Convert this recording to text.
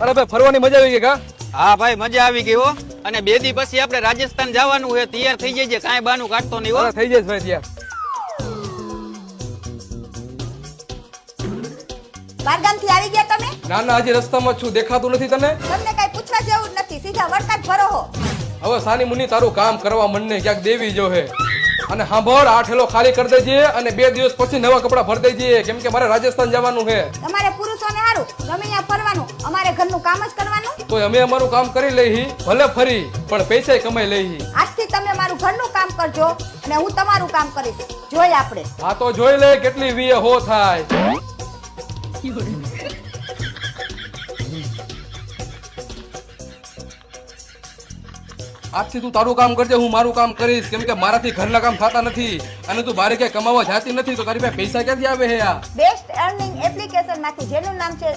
અરે ભાઈ ફરવાની મજા આવી ગઈ કા? હા ભાઈ મજા આવી ગઈ હો. અને 2 દી પછી આપણે રાજસ્થાન જવાનું છે, તૈયાર થઈ જજે, કાંઈ બાનું કાઢતો નહીં હો. અરે થઈ જઈશ ભાઈ ત્યાં. બારગામથી આવી ગયા તમે? ના ના હજી રસ્તામાં જ છું, દેખાતું નથી તને? તમને કઈ પૂછવા જેવું જ નથી, સીધા વળકા જ ભરો હો. હવે સાની મુની તારું કામ કરવા મનને ક્યાંક દેવી જો હે. અને સાંભળ, આ ઠેલો ખાલી કરી દેજે અને 2 દિવસ પછી નવા કપડા ભરી દેજે, કેમ કે મારે રાજસ્થાન જવાનું છે. તમારે પુરુષોને હારું ગમે ત્યાં ફરવાનું, અમારે ઘરનું કામ જ કરવાનું. તો અમે અમારું કામ કરી લઈ, ભલે ફરી પણ પૈસા કમાઈ લઈ. આજથી તમે મારું ઘરનું કામ કરજો અને હું તમારું કામ કરીશ. જોઈ આપણે. હા તો જોઈ લે કેટલી વીએ હો થાય. આજથી તું તારું કામ કરજે, હું મારું કામ કરીશ, કેમ કે મારાથી ઘરના કામ થતા નથી. અને તું બારે ક્યાંય કમાવા જાતી નથી તો તારી પાસે પૈસા ક્યાંથી આવે હે? આ બેસ્ટ અર્નિંગ એપ્લિકેશન માંથી જેનું નામ છે